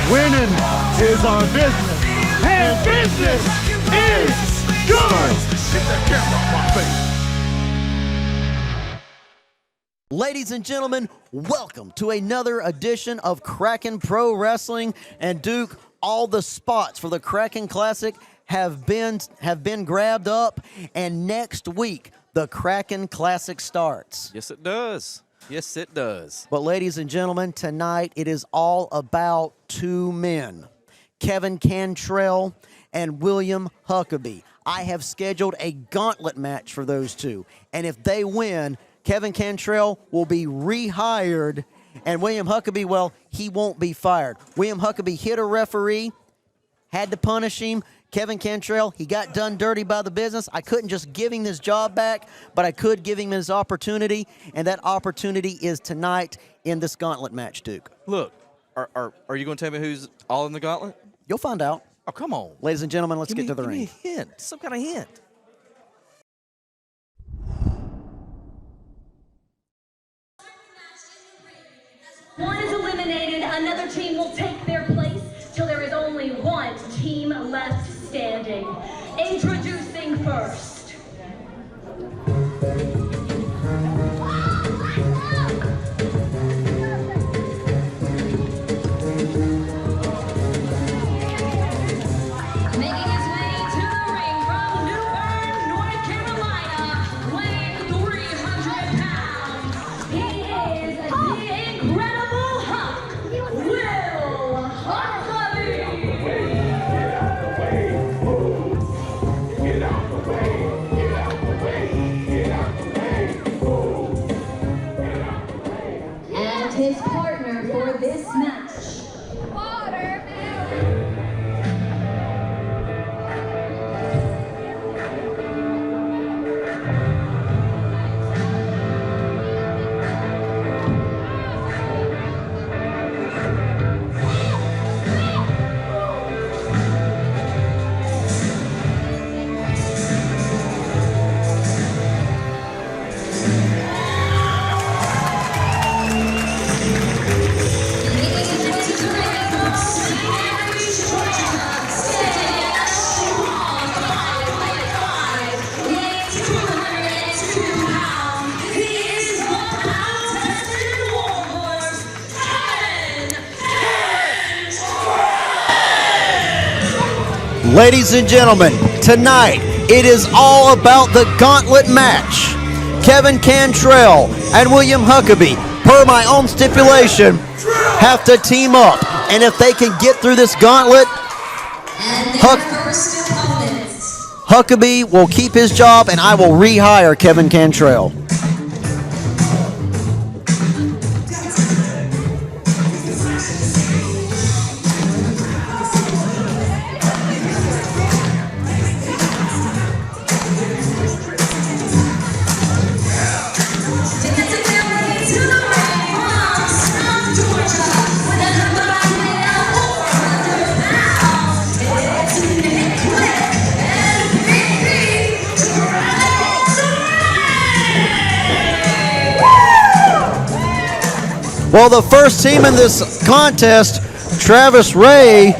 Winning is our business, and business is yours. Get that camera off my face. Ladies and gentlemen, welcome to another edition of Kraken Pro Wrestling. And Duke, all the spots for the Kraken Classic have been grabbed up, and next week the Kraken Classic starts. Yes, it does. Yes, it does. But ladies and gentlemen, tonight it is all about two men, Kevin Kantrell and William Huckaby. I have scheduled a gauntlet match for those two, and if they win, Kevin Kantrell will be rehired, and William Huckaby, well, he won't be fired. William Huckaby hit a referee, had to punish him. Kevin Kantrell, he got done dirty by the business. I couldn't just give him his job back, but I could give him his opportunity, and that opportunity is tonight in this gauntlet match, Duke. Look, are you going to tell me who's all in the gauntlet? You'll find out. Oh, come on. Ladies and gentlemen, let's get to the ring. Give me a hint. Some kind of hint. One is eliminated, another team will take their place till there is only one team left standing. Introducing first. Making his way to the ring from New Bern, North Carolina, weighing 300 pounds. He is the Incredible Hulk, Will Huckaby. And his partner for this match. Ladies and gentlemen, tonight it is all about the gauntlet match. Kevin Kantrell and William Huckaby, per my own stipulation, have to team up. And if they can get through this gauntlet, Huckaby will keep his job and I will rehire Kevin Kantrell. Well, the first team in this contest, Travis Ray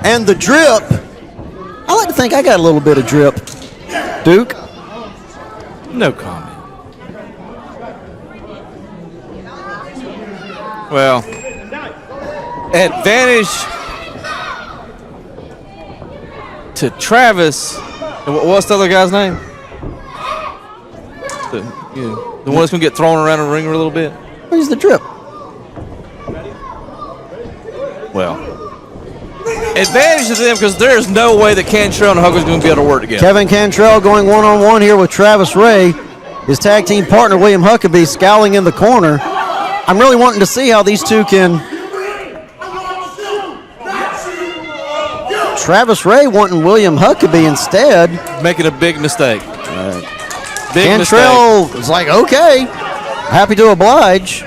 and the Drip. I like to think I got a little bit of drip. Duke? No comment. Well, advantage to Travis. What's the other guy's name? The one that's going to get thrown around the ring a little bit? He's the Drip. Well, advantage to them because there's no way that Kantrell and Huckaby's going to be able to work together. Kevin Kantrell going one-on-one here with Travis Ray. His tag team partner, William Huckaby, scowling in the corner. I'm really wanting to see how these two can Travis Ray wanting William Huckaby instead. Making a big mistake. Kantrell is like, okay, happy to oblige.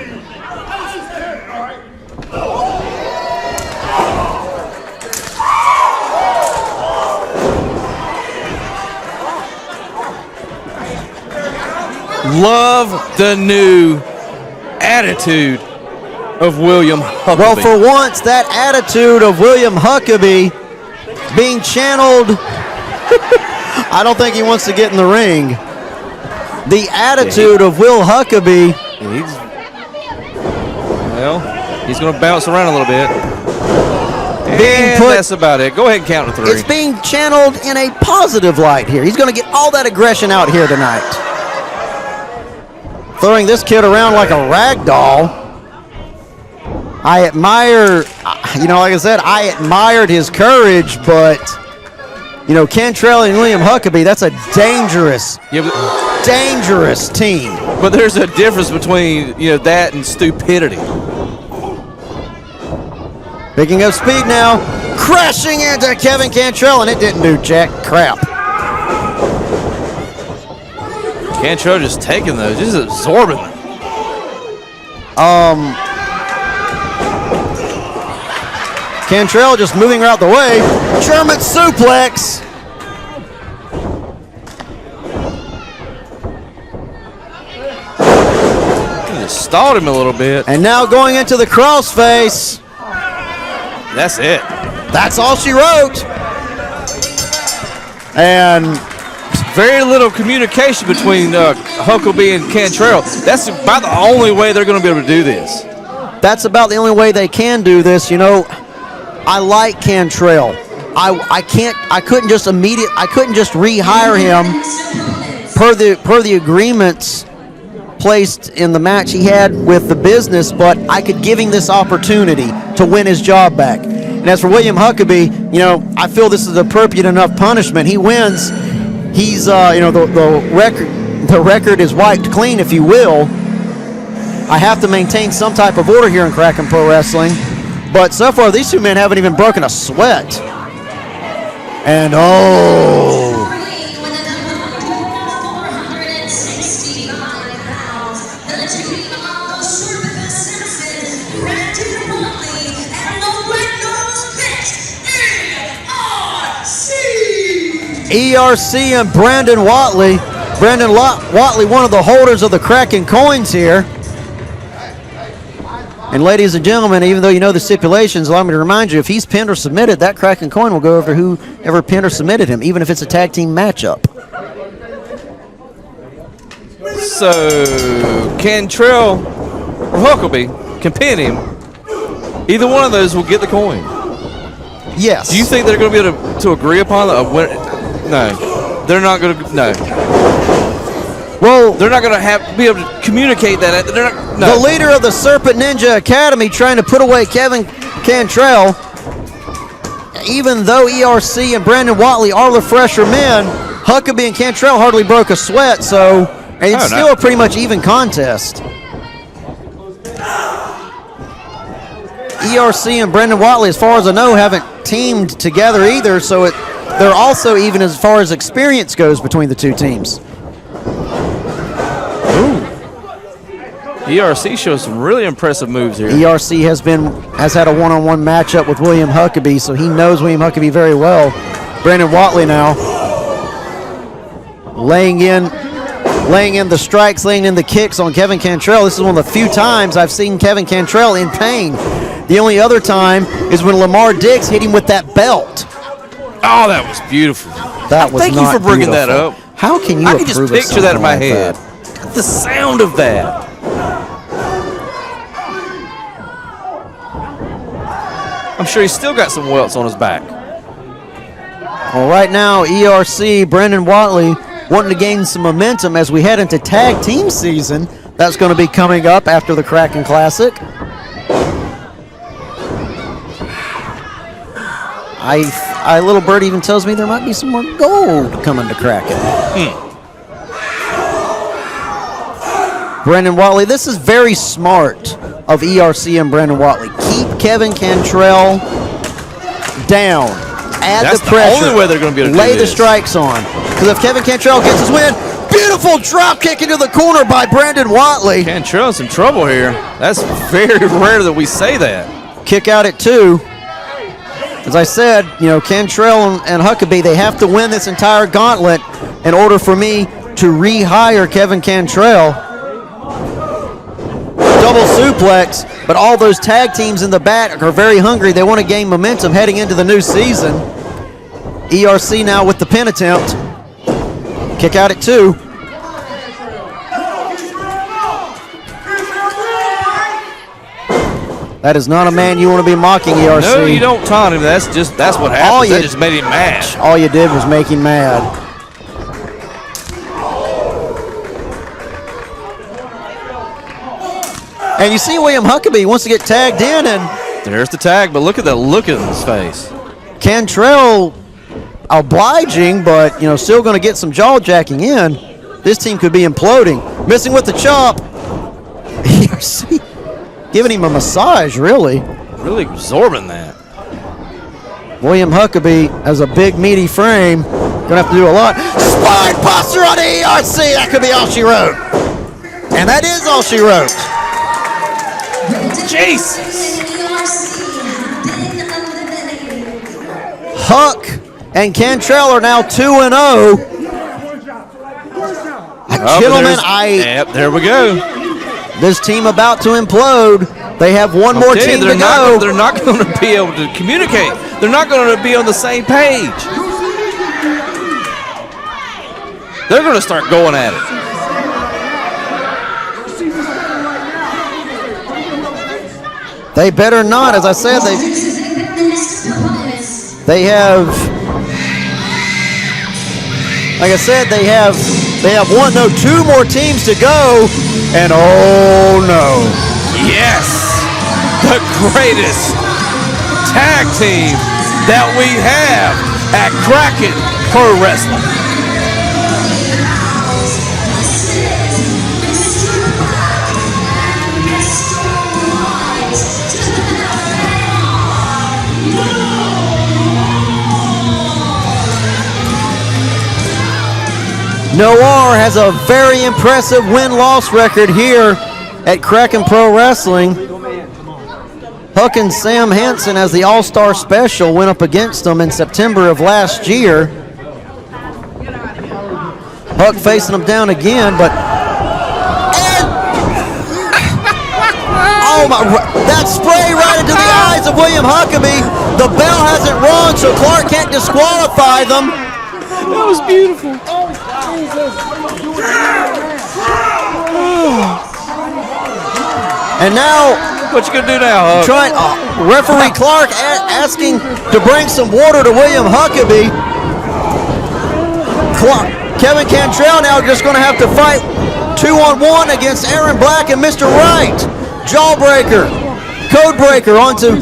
Love the new attitude of William Huckaby. Well, for once, that attitude of William Huckaby being channeled, I don't think he wants to get in the ring. The attitude of Will Huckaby. He's going to bounce around a little bit. Being put, that's about it. Go ahead and count to 3. It's being channeled in a positive light here. He's going to get all that aggression out here tonight. Throwing this kid around like a rag doll. I admire, like I said, I admired his courage, but, Kantrell and William Huckaby, that's a dangerous, dangerous team. But there's a difference between, that and stupidity. Picking up speed now, crashing into Kevin Kantrell, and it didn't do jack crap. Kantrell just taking those, just absorbing them. Kantrell just moving her out the way. German suplex. Just stalled him a little bit. And now going into the crossface. That's it. That's all she wrote. And very little communication between Huckaby and Kantrell. That's about the only way they're going to be able to do this. That's about the only way they can do this. I like Kantrell. I couldn't just rehire him per the agreements placed in the match he had with the business, but I could give him this opportunity to win his job back. And as for William Huckaby, I feel this is appropriate enough punishment. He wins. He's the record is wiped clean, if you will. I have to maintain some type of order here in Kraken Pro Wrestling. But so far, these two men haven't even broken a sweat. And ERC and Brandon Watley. Brandon Watley, one of the holders of the Kraken coins here. And ladies and gentlemen, even though you know the stipulations, allow me to remind you, if he's pinned or submitted, that Kraken coin will go over whoever pinned or submitted him, even if it's a tag team matchup. So, Kantrell or Huckaby can pin him. Either one of those will get the coin. Yes. Do you think they're going to be able to agree upon a winner? No. They're not going to. No. Well, they're not going to be able to communicate that. They're not, no. The leader of the Serpent Ninja Academy trying to put away Kevin Kantrell. Even though ERC and Brandon Watley are the fresher men, Huckaby and Kantrell hardly broke a sweat, so it's still a pretty much even contest. ERC and Brandon Watley, as far as I know, haven't teamed together either, so they're also even as far as experience goes between the two teams. ERC shows some really impressive moves here. ERC has had a one-on-one matchup with William Huckaby, so he knows William Huckaby very well. Brandon Watley now laying in the strikes, laying in the kicks on Kevin Kantrell. This is one of the few times I've seen Kevin Kantrell in pain. The only other time is when Lamar Diggs hit him with that belt. Oh, that was beautiful. Thank you for bringing that up. How can you? I can just picture that in my head. The sound of that. I'm sure he's still got some welts on his back. Well, right now, ERC, Brandon Watley, wanting to gain some momentum as we head into tag team season. That's going to be coming up after the Kraken Classic. Little Bird even tells me there might be some more gold coming to Kraken. Brandon Watley, this is very smart of ERC and Brandon Watley. Keep Kevin Kantrell down add That's the pressure. the only way they're going to be able to lay do the this. strikes on. Because if Kevin Cantrell gets his win, beautiful drop kick into the corner by Brandon Watley. Cantrell's in trouble here. That's very rare that we say that. Kick out at 2. As I said, you know, Kantrell and Huckaby, they have to win this entire gauntlet in order for me to rehire Kevin Cantrell. Double suplex, but all those tag teams in the back are very hungry. They want to gain momentum heading into the new season. ERC now with the pin attempt. Kick out at 2. That is not a man you want to be mocking, ERC. No, you don't taunt him. That's what happens. That just made him mad. All you did was make him mad. And you see William Huckaby wants to get tagged in, and There's the tag, but look at the look in his face. Cantrell obliging, but you know, still going to get some jaw jacking in. This team could be imploding. Missing with the chop. ERC giving him a massage, really. Really absorbing that. William Huckaby has a big, meaty frame. Gonna have to do a lot. Spine buster on the ERC. That could be all she wrote. And that is all she wrote. Jesus. Huck and Cantrell are now 2-0. Gentlemen, Yep, there we go. this team about to implode. They have one more team to go. They're not going to be able to communicate. They're not going to be on the same page. They're going to start going at it. They better not. As I said, they have, like I said, they have two more teams to go, and oh no. Yes, the greatest tag team that we have at Kraken Pro Wrestling. Noir has a very impressive win-loss record here at Kraken Pro Wrestling. Huck and Sam Hansen, as the All-Star Special, went up against them in September of last year. Huck facing them down again, but... oh my... that spray right into the eyes of William Huckaby. The bell hasn't rung, so Clark can't disqualify them. That was beautiful. And now... what you gonna do now, Huck? Referee Clark asking to bring some water to William Huckaby. Kevin Cantrell now just going to have to fight 2-on-1 against Aaron Black and Mr. Wright. Jawbreaker, Codebreaker onto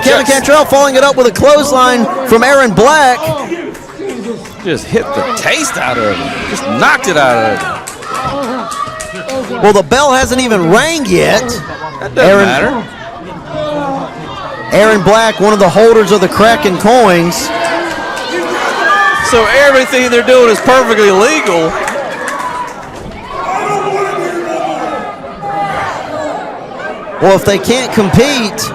Kevin Cantrell, following it up with a clothesline from Aaron Black. Just hit the taste out of it. Just knocked it out of it. Well, the bell hasn't even rang yet. That doesn't matter. Aaron Black, one of the holders of the Kraken coins. So everything they're doing is perfectly legal. Well, if they can't compete,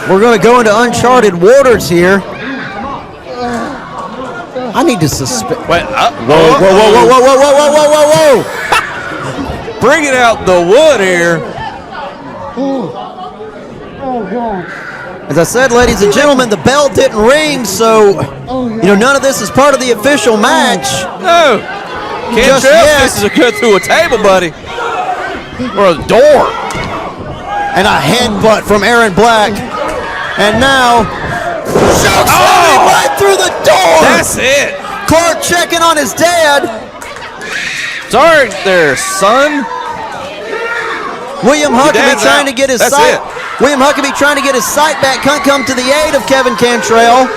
we're going to go into uncharted waters here. I need to suspend. Wait, Whoa. Bringing out the wood here. As I said, ladies and gentlemen, the bell didn't ring, so none of this is part of the official match. No. Can't tell this is a cut through a table, buddy. Or a door. And a headbutt from Aaron Black. And now, right through the door. That's it. Clark checking on his dad. Sorry there, son. William Huckaby trying to get his sight. William Huckaby trying to get his sight back. Can't come to the aid of Kevin Cantrell.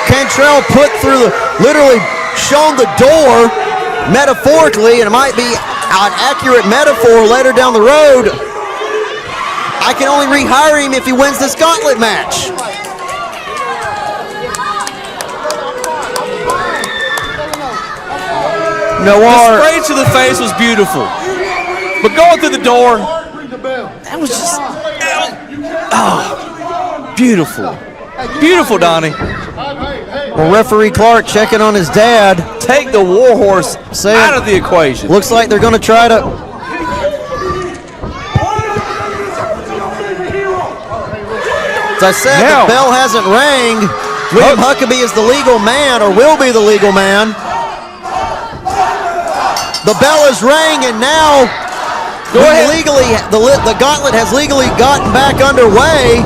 Cantrell put through literally shown the door metaphorically, and it might be an accurate metaphor later down the road. I can only rehire him if he wins this gauntlet match. The Noir. spray to the face was beautiful. But going through the door, that was just, beautiful. Beautiful, Donnie. Well, referee Clark checking on his dad. Take the Warhorse Say out it. of the equation. Looks like they're going to try to. As I said, Now. the bell hasn't rang. William Huckaby is the legal man, or will be the legal man. The bell is rang, and now Go ahead. the gauntlet has legally gotten back underway.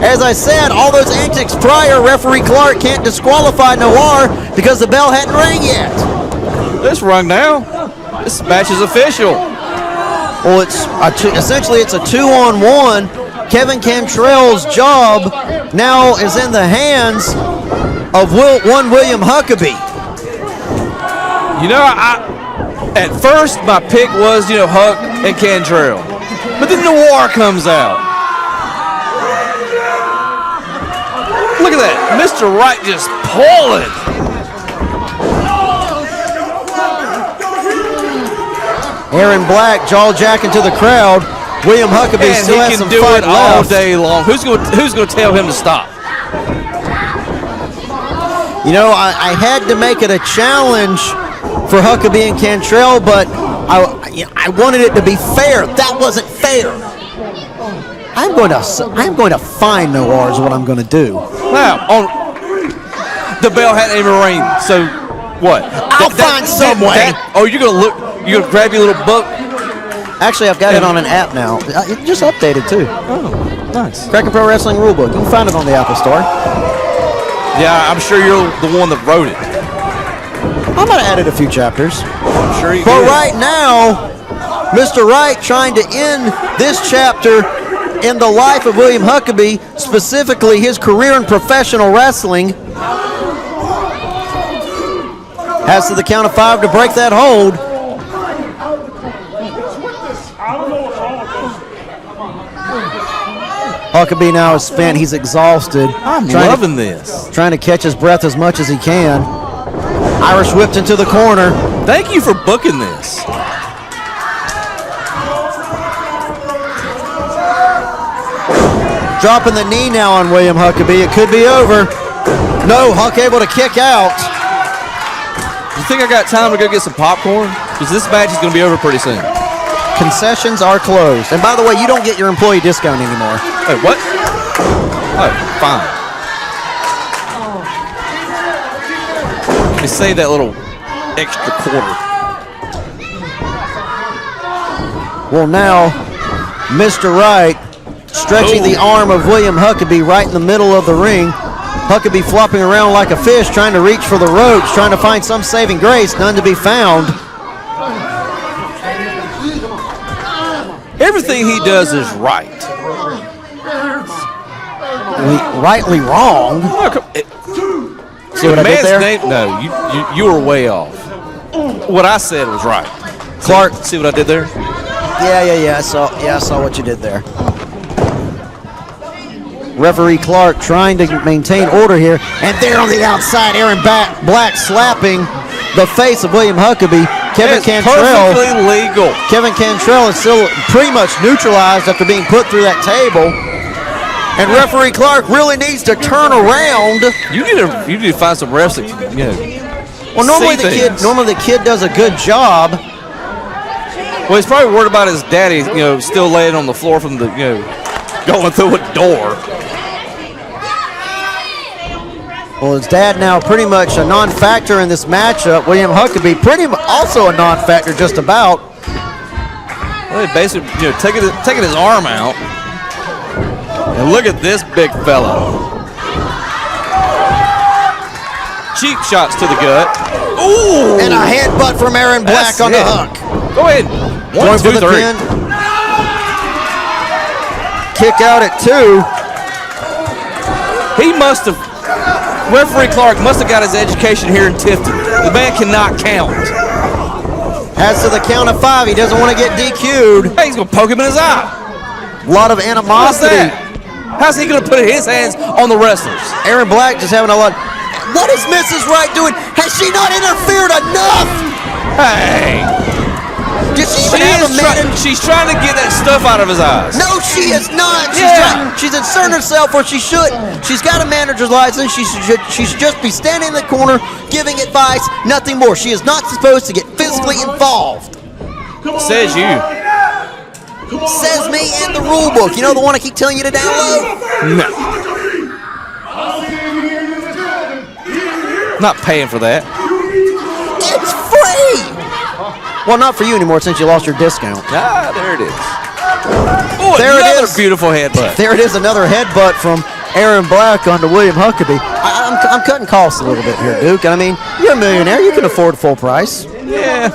As I said, all those antics prior, referee Clark can't disqualify Noir because the bell hadn't rang yet. This rung now. This match is official. Well, essentially it's a 2-on-1. Kevin Cantrell's job now is in the hands of one William Huckaby. You know, at first my pick was, Huck and Kantrell. But then Noir comes out. Look at that. Mr. Wright just pulling. Aaron Black jaw-jacking to the crowd. William Huckaby And still he has can some do fight it all left. day long. Who's going to tell him to stop? You know, I had to make it a challenge for Huckaby and Cantrell, but I wanted it to be fair. That wasn't fair. I'm going to find Noir is what I'm going to do. Now, the bell hadn't even rang, so what? I'll find some way. You're going to grab your little book? Actually, I've got it on an app now. It just updated too. Oh, nice. Kraken Pro Wrestling Rulebook. You can find it on the Apple Store. Yeah, I'm sure you're the one that wrote it. I might have added a few chapters. I'm sure you But did. right now, Mr. Wright trying to end this chapter in the life of William Huckaby, specifically his career in professional wrestling. Has to the count of 5 to break that hold. Huckaby now is spent. He's exhausted. I'm Trying to- loving this. Trying to catch his breath as much as he can. Irish whipped into the corner. Thank you for booking this. Dropping the knee now on William Huckaby. It could be over. No, Huck able to kick out. You think I got time to go get some popcorn? Because this match is going to be over pretty soon. Concessions are closed. And by the way, you don't get your employee discount anymore. Wait, what? Oh, fine. Let me save that little extra quarter. Well, now, Mr. Wright stretching the arm of William Huckaby right in the middle of the ring. Huckaby flopping around like a fish, trying to reach for the ropes, trying to find some saving grace, none to be found. Everything he does is right. Rightly wrong. See what I did there? Name, no, you were way off. What I said was right. Clark. See what I did there? Yeah, I saw what you did there. Referee Clark trying to maintain order here. And there on the outside, Aaron Black slapping the face of William Huckaby. Kevin It's Cantrell. perfectly legal. Kevin Cantrell is still pretty much neutralized after being put through that table. And referee Clark really needs to turn around. You need to find some refs that Well, normally see things. the kid does a good job. Well, he's probably worried about his daddy, still laying on the floor from the, going through a door. Well, his dad now pretty much a non-factor in this matchup. William Huckaby also a non-factor just about. Well, he basically, taking his arm out. And look at this big fella. Cheap shots to the gut. Ooh! And a headbutt from Aaron Black That's on the it. hook. Go ahead. Going 1, for 2, the 3. pin. Kick out at 2. Referee Clark must have got his education here in Tifton. The man cannot count. Has to the count of 5. He doesn't want to get DQ'd. Hey, he's going to poke him in his eye. A lot of What's animosity. that? How's he going to put his hands on the wrestlers? Aaron Black just having a lot. What is Mrs. Wright doing? Has she not interfered enough? Hey! Did she even have a man? She's trying to get that stuff out of his eyes. No, she is not. She's inserting herself where she should. She's got a manager's license. She should just be standing in the corner giving advice, nothing more. She is not supposed to get physically involved. Says you. Says me and the rule book. You know the one I keep telling you to download? No. Not paying for that. It's free. Well, not for you anymore since you lost your discount. Ah, there it is. Oh, There it another is. beautiful headbutt. There it is, another headbutt from Aaron Black onto William Huckaby. I'm cutting costs a little bit here, Duke. I mean, you're a millionaire. You can afford full price. Yeah.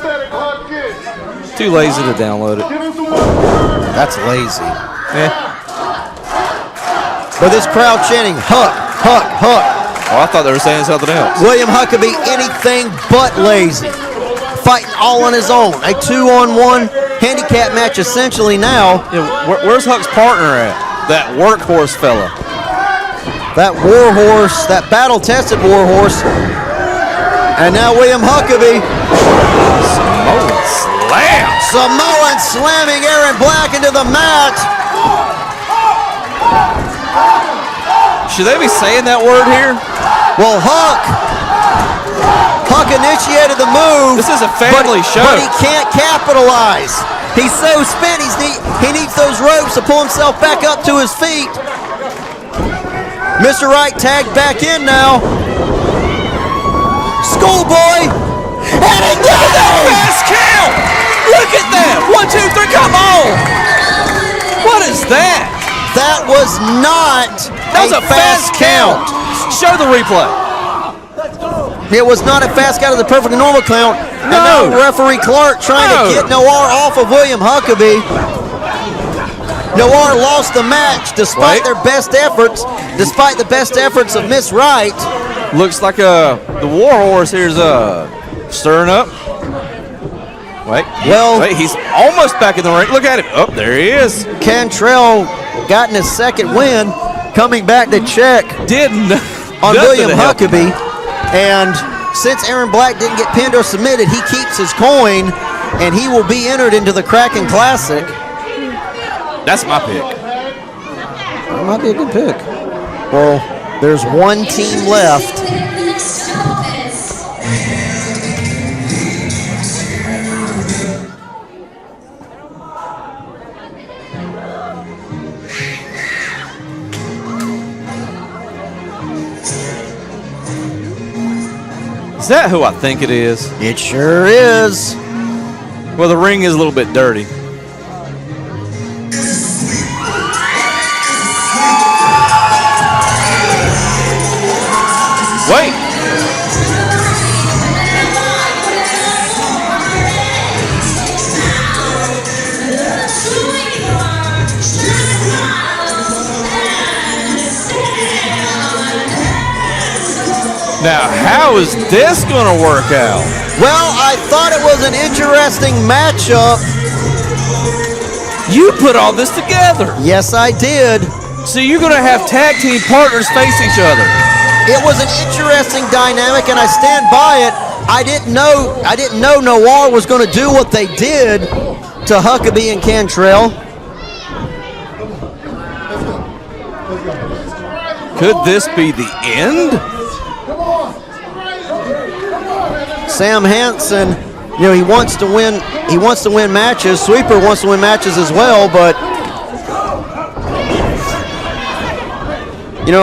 Too lazy to download it. That's lazy. Yeah. But this crowd chanting, Huck, Huck, Huck. Oh, I thought they were saying something else. William Huckaby, anything but lazy. Fighting all on his own. A 2-on-1 handicap match essentially now. Yeah, where's Huck's partner at? That workhorse fella. That warhorse, that battle-tested warhorse. And now William Huckaby. Samoan slam. Samoan slamming Aaron Black into the mat. Should they be saying that word here? Well, Huck initiated the move. This is a family show. But he can't capitalize. He's so spent. He needs those ropes to pull himself back up to his feet. Mr. Wright tagged back in now. Schoolboy. And he did it! Fast count! Look at that! 1, 2, 3, come on! What is that? That was not That was a fast count. Show the replay. It was not a fast count of the perfect normal count. And now referee Clark trying to get Noir off of William Huckaby. Noir lost the match despite their best efforts, despite the best efforts of Miss Wright. Looks like the warhorse here's stirring up. Wait, he's almost back in the ring. Look at him. Oh, there he is. Kantrell gotten his second win, coming back to check on William Huckaby. And since Aaron Black didn't get pinned or submitted, he keeps his coin, and he will be entered into the Kraken Classic. That's my pick. That might be a good pick. Well, there's one team left. Is that who I think it is? It sure is. Well, the ring is a little bit dirty. Wait. Now, how is this going to work out? Well, I thought it was an interesting matchup. You put all this together. Yes, I did. So you're going to have tag team partners face each other. It was an interesting dynamic, and I stand by it. I didn't know Noir was going to do what they did to Huckaby and Kantrell. Could this be the end? Sam Hansen, he wants to win. He wants to win matches. Sweeper wants to win matches as well, but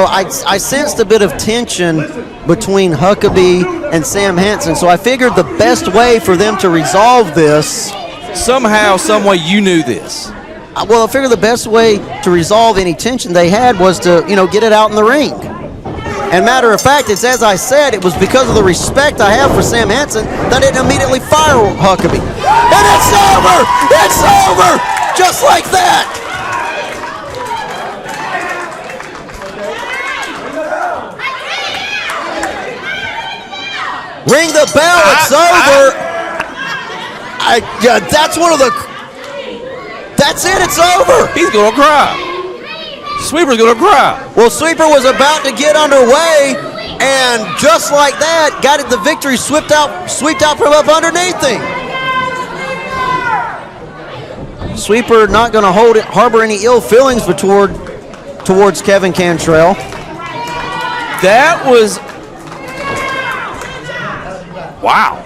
I sensed a bit of tension between Huckaby and Sam Hansen, so I figured the best way for them to resolve this. Somehow, some way, you knew this. Well, I figured the best way to resolve any tension they had was to, get it out in the ring. And matter of fact, it's as I said, it was because of the respect I have for Sam Hansen that I didn't immediately fire Huckaby. And it's over! It's over! Just like that! Ring the bell, it's over! That's it. It's over. He's going to cry. Sweeper's going to cry. Well, Sweeper was about to get underway, and just like that, got it the victory swept out from up underneath him. Sweeper not going to harbor any ill feelings towards Kevin Kantrell. That was wow.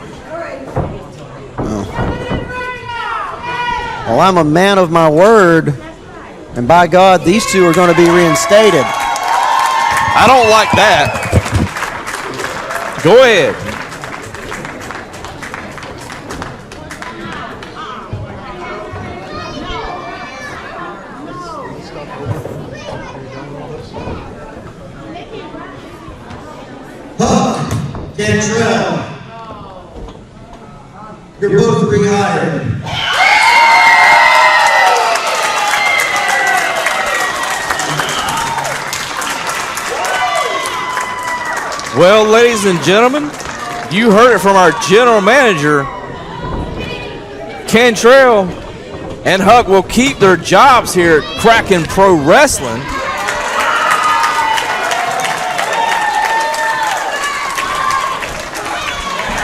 Well, I'm a man of my word, and by God, these two are going to be reinstated. I don't like that. Go ahead. Kantrell, you're both rehired. Well, ladies and gentlemen, you heard it from our general manager. Kantrell and Huck will keep their jobs here at Kraken Pro Wrestling.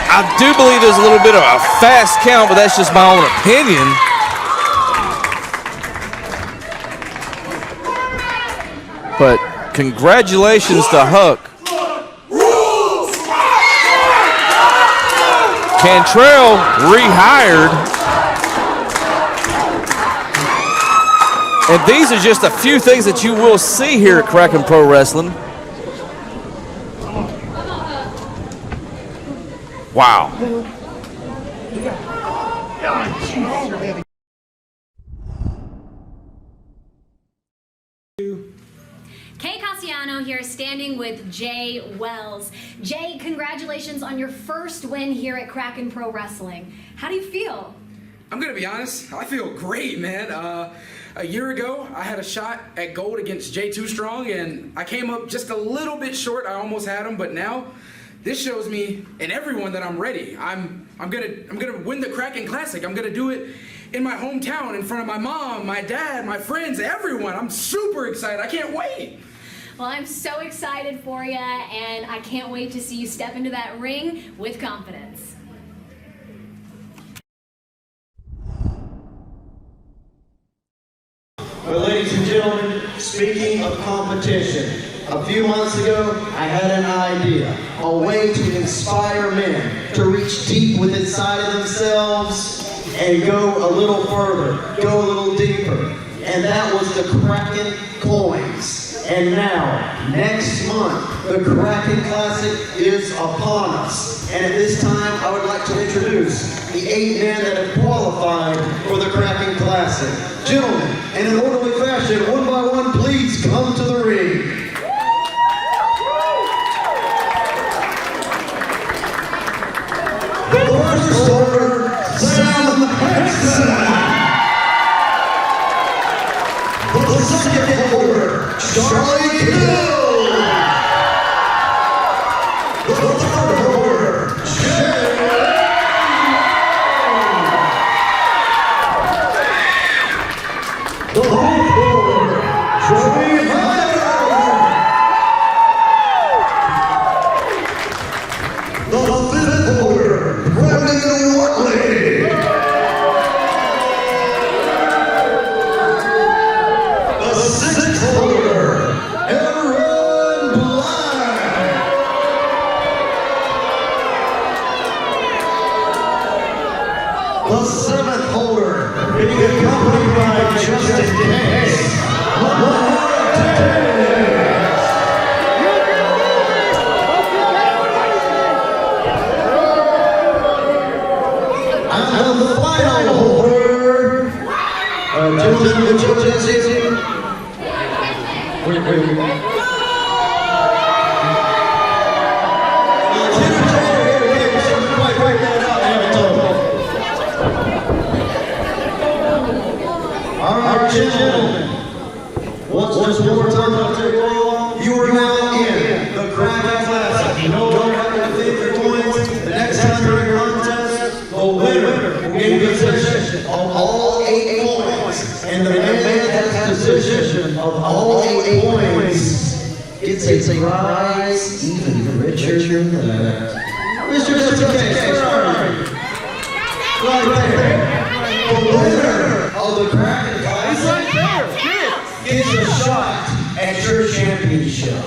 I do believe there's a little bit of a fast count, but that's just my own opinion. But congratulations to Huck. Kantrell rehired. And these are just a few things that you will see here at Kraken Pro Wrestling. Wow. Kay Cassiano here, standing with Jay Wells. Jay, congratulations on your first win here at Kraken Pro Wrestling. How do you feel? I'm gonna be honest, I feel great, man. A year ago, I had a shot at gold against Jay Too Strong, and I came up just a little bit short. I almost had him, but now this shows me and everyone that I'm ready. I'm gonna win the Kraken Classic. I'm gonna do it in my hometown, in front of my mom, my dad, my friends, everyone. I'm super excited. I can't wait. Well, I'm so excited for you, and I can't wait to see you step into that ring with confidence. Well, ladies and gentlemen, speaking of competition, a few months ago, I had an idea, a way to inspire men to reach deep within inside of themselves and go a little further, go a little deeper. And that was the Kraken coins. And now, next month, the Kraken Classic is upon us. And at this time, I would like to introduce the 8 men that have qualified for the Kraken Classic. Gentlemen, in an orderly fashion, one by one, please come to the ring. The first order, Sam Henson. The second order, Charlie Kill. The third order, Jay. The fourth order, Joey Hyder. The fifth order, Brendan Watley. The sixth order, Aaron Black. The seventh holder, being accompanied by Justin Davis. And the final holder, gentlemen, the judges. Wait. Write that out, I haven't told. All right, gentlemen. Once more time, you are now in the Kraken Classic. You don't have to think your coins. The next time you're in contest, the winner will get possession of all 8 coins. And position of all 8 points gets a prize even richer than that. Mr. K, sorry. Right there. The winner of the Kraken Classic gets a shot at your championship.